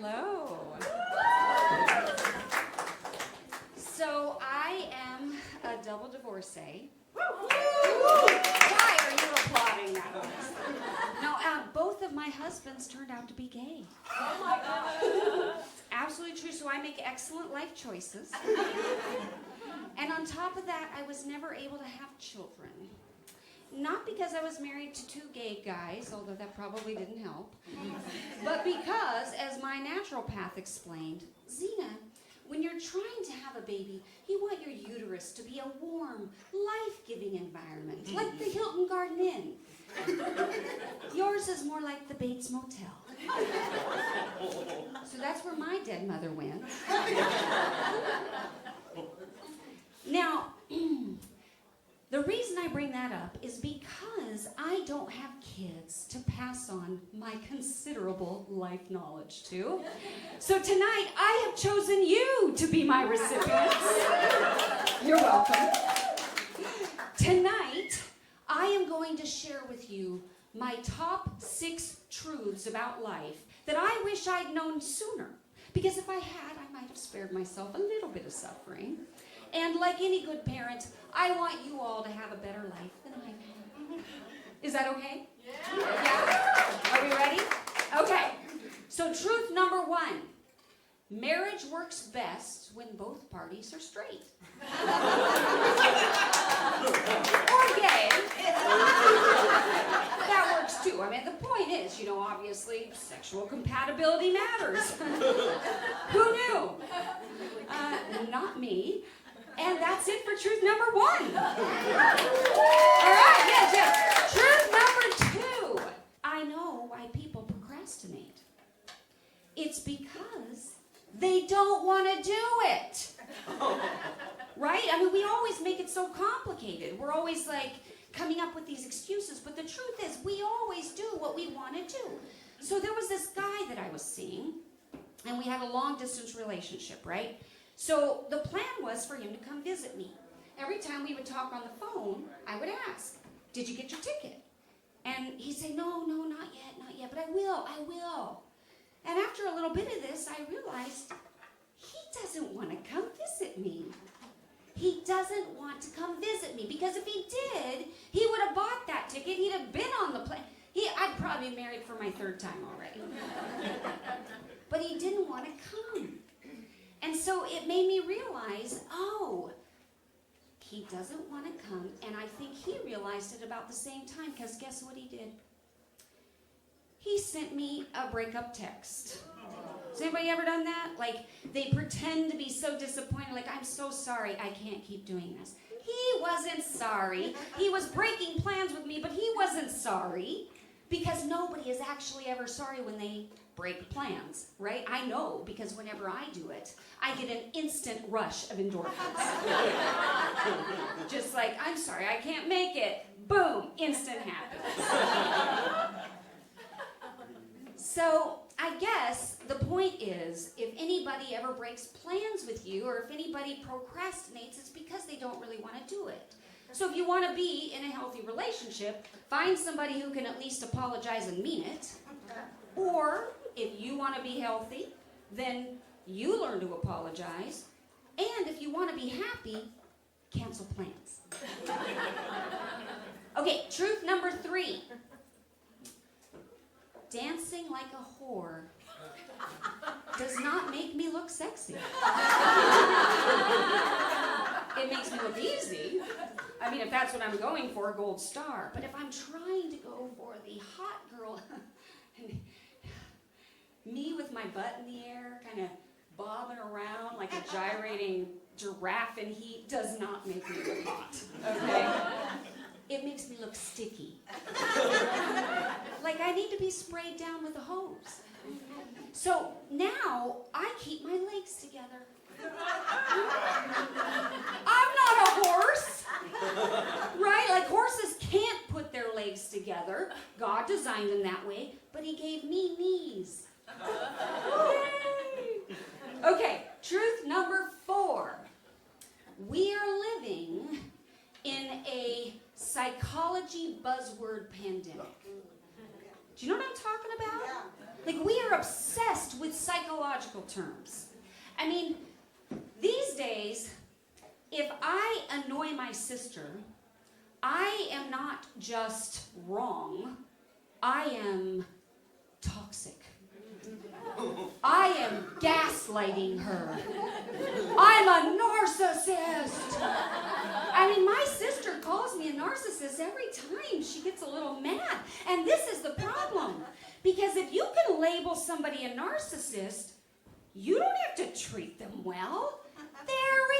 Hello. So I am a double divorcee. Why are you applauding that? No, both of my husbands turned out to be gay. Oh my God. It's absolutely true. So I make excellent life choices. And on top of that, I was never able to have children. Not because I was married to two gay guys, although that probably didn't help, but because, as my naturopath explained, Zena, when you're trying to have a baby, you want your uterus to be a warm, life-giving environment, like the Hilton Garden Inn. Yours is more like the Bates Motel. So that's where my dead mother went. Now, the reason I bring that up is because I don't have kids to pass on my considerable life knowledge to. So tonight, I have chosen you to be my recipients. You're welcome. Tonight, I am going to share with you my top 6 truths about life that I wish I'd known sooner. Because if I had, I might have spared myself a little bit of suffering. And like any good parent, I want you all to have a better life than I've had. Is that okay? Yeah? Are we ready? Okay. So truth number 1. Marriage works best when both parties are straight. Or gay. That works too. I mean, the point is, obviously, sexual compatibility matters. Who knew? Not me. And that's it for truth number 1. All right, yes. Truth number 2. I know why people procrastinate. It's because they don't want to do it. Right? I mean, we always make it so complicated. We're always like coming up with these excuses. But the truth is, we always do what we want to do. So there was this guy that I was seeing, and we had a long-distance relationship, right? So the plan was for him to come visit me. Every time we would talk on the phone, I would ask, did you get your ticket? And he'd say, no, not yet, but I will. And after a little bit of this, I realized he doesn't want to come visit me. He doesn't want to come visit me because if he did, he would have bought that ticket. He'd have been on the plane. I'd probably be married for my 3rd time already. But he didn't want to come. And so it made me realize, he doesn't want to come, and I think he realized it about the same time, because guess what he did? He sent me a breakup text. Has anybody ever done that? Like, they pretend to be so disappointed, like, I'm so sorry, I can't keep doing this. He wasn't sorry. He was breaking plans with me, but he wasn't sorry, because nobody is actually ever sorry when they break plans, right? I know, because whenever I do it, I get an instant rush of endorphins. Just like, I'm sorry, I can't make it. Boom, instant happiness. So I guess the point is, if anybody ever breaks plans with you, or if anybody procrastinates, it's because they don't really want to do it. So if you want to be in a healthy relationship, find somebody who can at least apologize and mean it. Or if you want to be healthy, then you learn to apologize. And if you want to be happy, cancel plans. Okay, truth number 3. Dancing like a whore does not make me look sexy. It makes me look easy. I mean, if that's what I'm going for, gold star. But if I'm trying to go for the hot girl, me with my butt in the air, kind of bobbing around like a gyrating giraffe in heat, does not make me look hot, okay? It makes me look sticky. Like I need to be sprayed down with a hose. So now I keep my legs together. I'm not a horse, right? Like horses can't put their legs together. God designed them that way, but he gave me knees. Yay! Okay, truth number 4. We are living in a psychology buzzword pandemic. Do you know what I'm talking about? Yeah. Like we are obsessed with psychology. psychological terms. I mean, these days, if I annoy my sister, I am not just wrong, I am toxic. I am gaslighting her. I'm a narcissist. I mean, my sister calls me a narcissist every time she gets a little mad. And this is the problem. Because if you can label somebody a narcissist, you don't have to treat them well. They're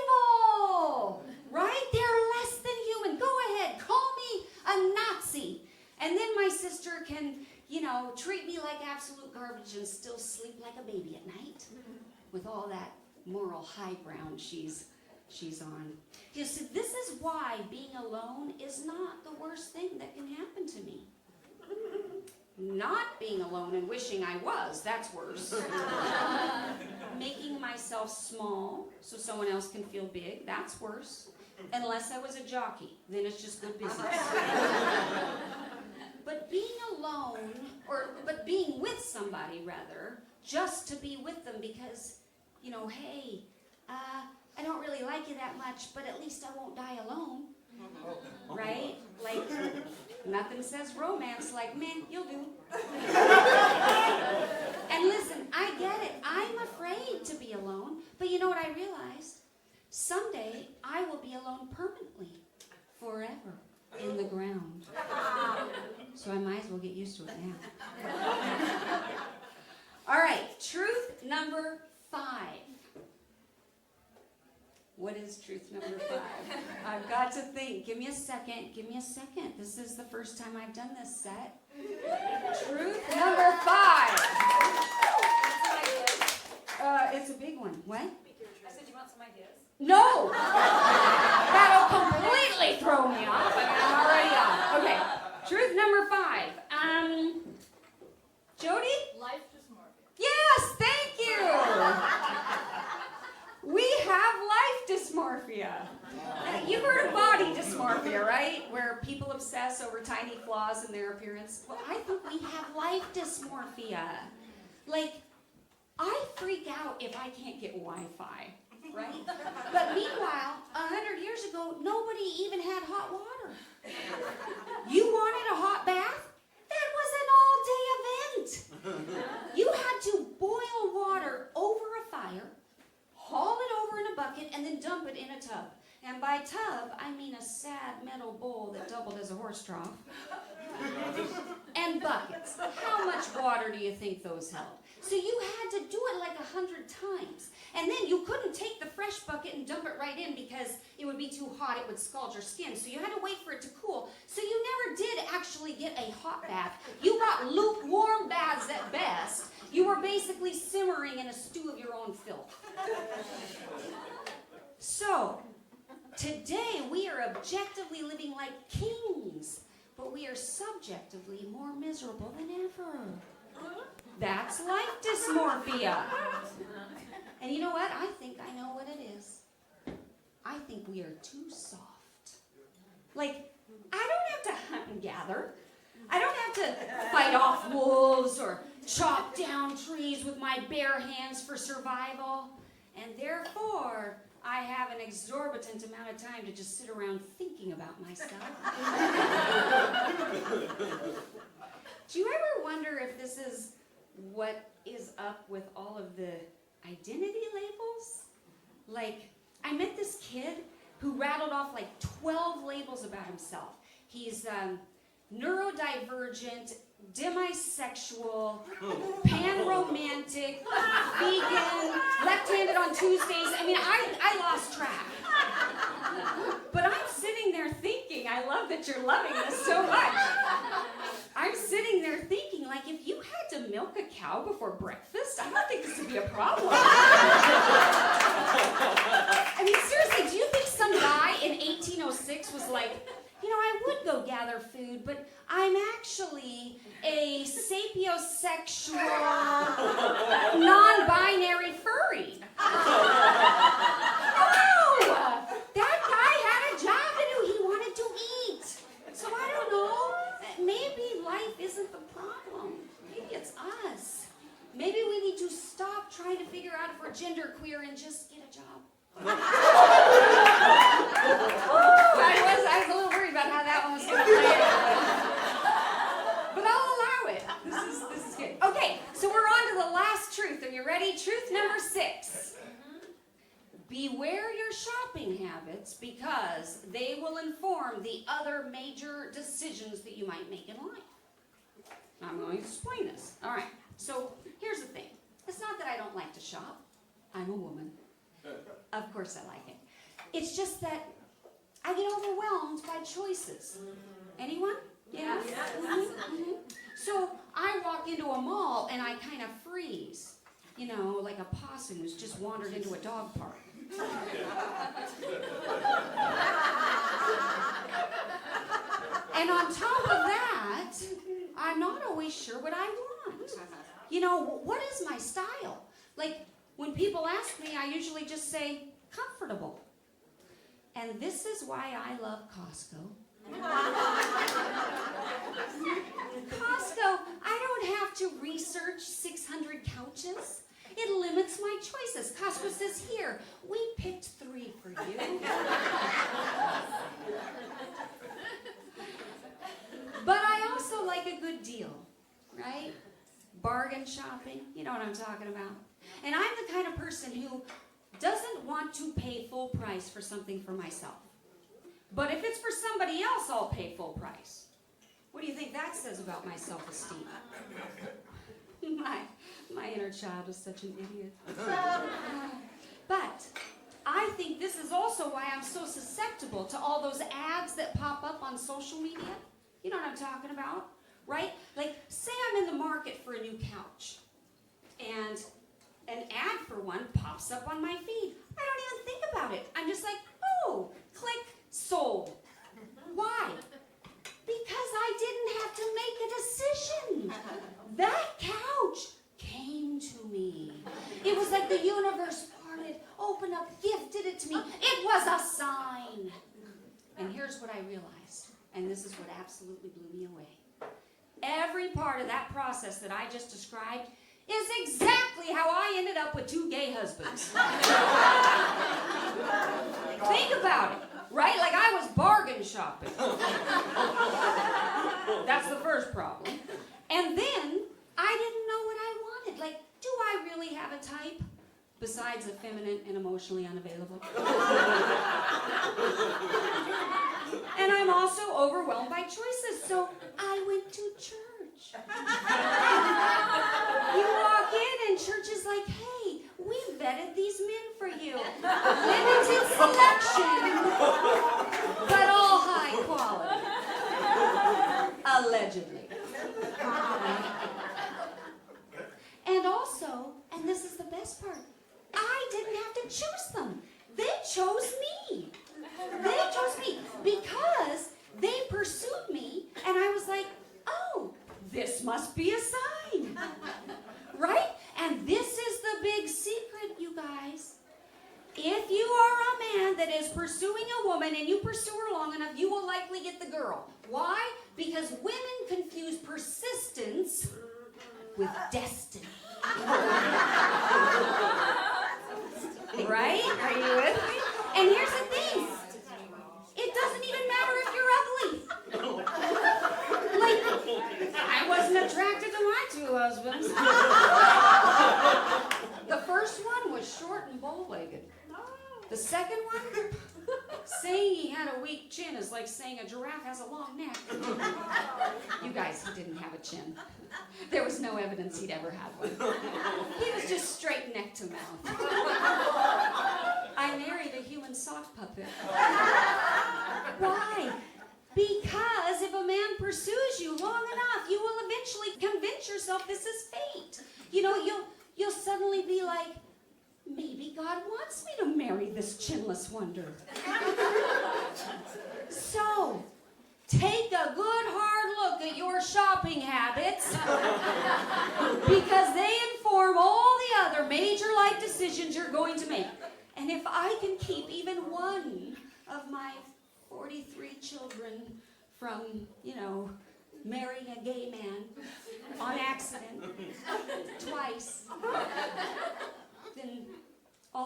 evil, right? They're less than human. Go ahead, call me a Nazi. And then my sister can, treat me like absolute garbage and still sleep like a baby at night with all that moral high ground she's on. You see, this is why being alone is not the worst thing that can happen to me. Not being alone and wishing I was, that's worse. Making myself small so someone else can feel big, that's worse. Unless I was a jockey, then it's just good business. But being alone, but being with somebody rather, just to be with them because, hey, I don't really like you that much, but at least I won't die alone. Right? Like, nothing says romance like, man, you'll do. And listen, I get it. I'm afraid to be alone. But you know what I realized? Someday, I will be alone permanently. Forever. In the ground. So I might as well get used to it now. All right, truth number 5. What is truth number 5? I've got to think. Give me a second. This is the first time I've done this set. Truth number 5. It's a big one. What? I said, you want some ideas? No! That'll completely throw me off. I'm already off. Okay. Truth number 5. Jody? Life dysmorphia. Yes, thank you. We have life dysmorphia. You've heard of body dysmorphia, right? Where people obsess over tiny flaws in their appearance. Well, I think we have life dysmorphia. Like, I freak out if I can't get Wi-Fi, right? But meanwhile, 100 years ago, nobody even had hot water. You wanted a hot bath? That was an all-day event. You had to boil water over a fire, haul it over in a bucket, and then dump it in a tub. And by tub, I mean a sad metal bowl that doubled as a horse trough. And buckets. How much water do you think those held? So you had to do it like 100 times. And then you couldn't take the fresh bucket and dump it right in because it would be too hot, it would scald your skin. So you had to wait for it to cool. So you never did actually get a hot bath. You got lukewarm baths at best. You were basically simmering in a stew of your own filth. So, today we are objectively living like kings, but we are subjectively more miserable than ever. That's life dysmorphia. And you know what? I think I know what it is. I think we are too soft. Like, I don't have to hunt and gather. I don't have to fight off wolves or chop down trees with my bare hands for survival. And therefore, I have an exorbitant amount of time to just sit around thinking about myself. Do you ever wonder if this is what is up with all of the identity labels? Like, I met this kid who rattled off like 12 labels about himself. He's neurodivergent, demisexual, pan-romantic, vegan, left-handed on Tuesdays. I mean, I lost track. But I'm sitting there thinking, I love that you're loving this so much. I'm sitting there thinking, like, if you had to milk a cow before breakfast, I don't think this would be a problem. I mean, seriously, do you think some guy in 1806 was like, I would go gather food, but I'm actually a sapiosexual, non-binary furry. No! That guy had a job to do. He wanted to eat. So I don't know. Maybe life isn't the problem. Maybe it's us. Maybe we need to stop trying to figure out if we're genderqueer and just get a job. I was a little worried about how that one was going to play out. But I'll allow it. This is good. Okay, so we're on to the last truth. Are you ready? Truth number 6. Beware your shopping habits because they will inform the other major decisions that you might make in life. I'm going to explain this. All right, so here's the thing. It's not that I don't like to shop. I'm a woman. Of course I like it. It's just that I get overwhelmed by choices. Anyone? Yeah? So I walk into a mall and I kind of freeze. You know, like a possum who's just wandered into a dog park. And on top of that, I'm not always sure what I want. You know, what is my style? Like, when people ask me, I usually just say, comfortable. And this is why I love Costco. Costco, I don't have to research 600 couches. It limits my choices. Costco says, here, we picked 3 for you. But I also like a good deal, right? Bargain shopping, you know what I'm talking about. And I'm the kind of person who doesn't want to pay full price for something for myself. But if it's for somebody else, I'll pay full price. What do you think that says about my self-esteem? My inner child is such an idiot. But I think this is also why I'm so susceptible to all those ads that pop up on social media. You know what I'm talking about, right? Like, say I'm in the market for a new couch, and an ad for one pops up on my feed. I don't even think about it. I'm just like, oh, click, sold. Why? Because I didn't have to make a decision. That couch came to me. It was like the universe parted, opened up, gifted it to me. It was a sign. And here's what I realized, and this is what absolutely blew me away. Every part of that process that I just described is exactly how I ended up with 2 gay husbands. Think about it, right? Like, I was bargain shopping. That's the first problem. And then I didn't know what I wanted. Like, do I really have a type besides effeminate and emotionally unavailable? And I'm also overwhelmed by choices, so I went to church. You walk in and church is like, hey, we vetted these men for you. Limited selection, but all high quality. Allegedly. And also, and this is the best part, I didn't have to choose them. They chose me. They chose me because they pursued me, and I was like, oh, this must be a sign, right? And this is the big secret, you guys. If you are a man that is pursuing a woman and you pursue her long enough, you will likely get the girl. Why? Because women confuse persistence with destiny. Right? Are you with me? And here's the thing. It doesn't even matter if you're ugly. Like, I wasn't attracted to my 2 husbands. The first one was short and bow-legged. The second one, saying he had a weak chin is like saying a giraffe has a long neck. You guys, he didn't have a chin. There was no evidence he'd ever had one. He was just straight neck to mouth. I married a human sock puppet. Why? Because if a man pursues you long enough, you will eventually convince yourself this is fate. You know, you'll suddenly be like, maybe God wants me to marry this chinless wonder. So, take a good hard look at your shopping habits because they inform all the other major life decisions you're going to make. And if I can keep even one of my 43 children from, you know, marrying a gay man on accident twice,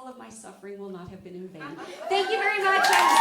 all of my suffering will not have been in vain. Thank you very much.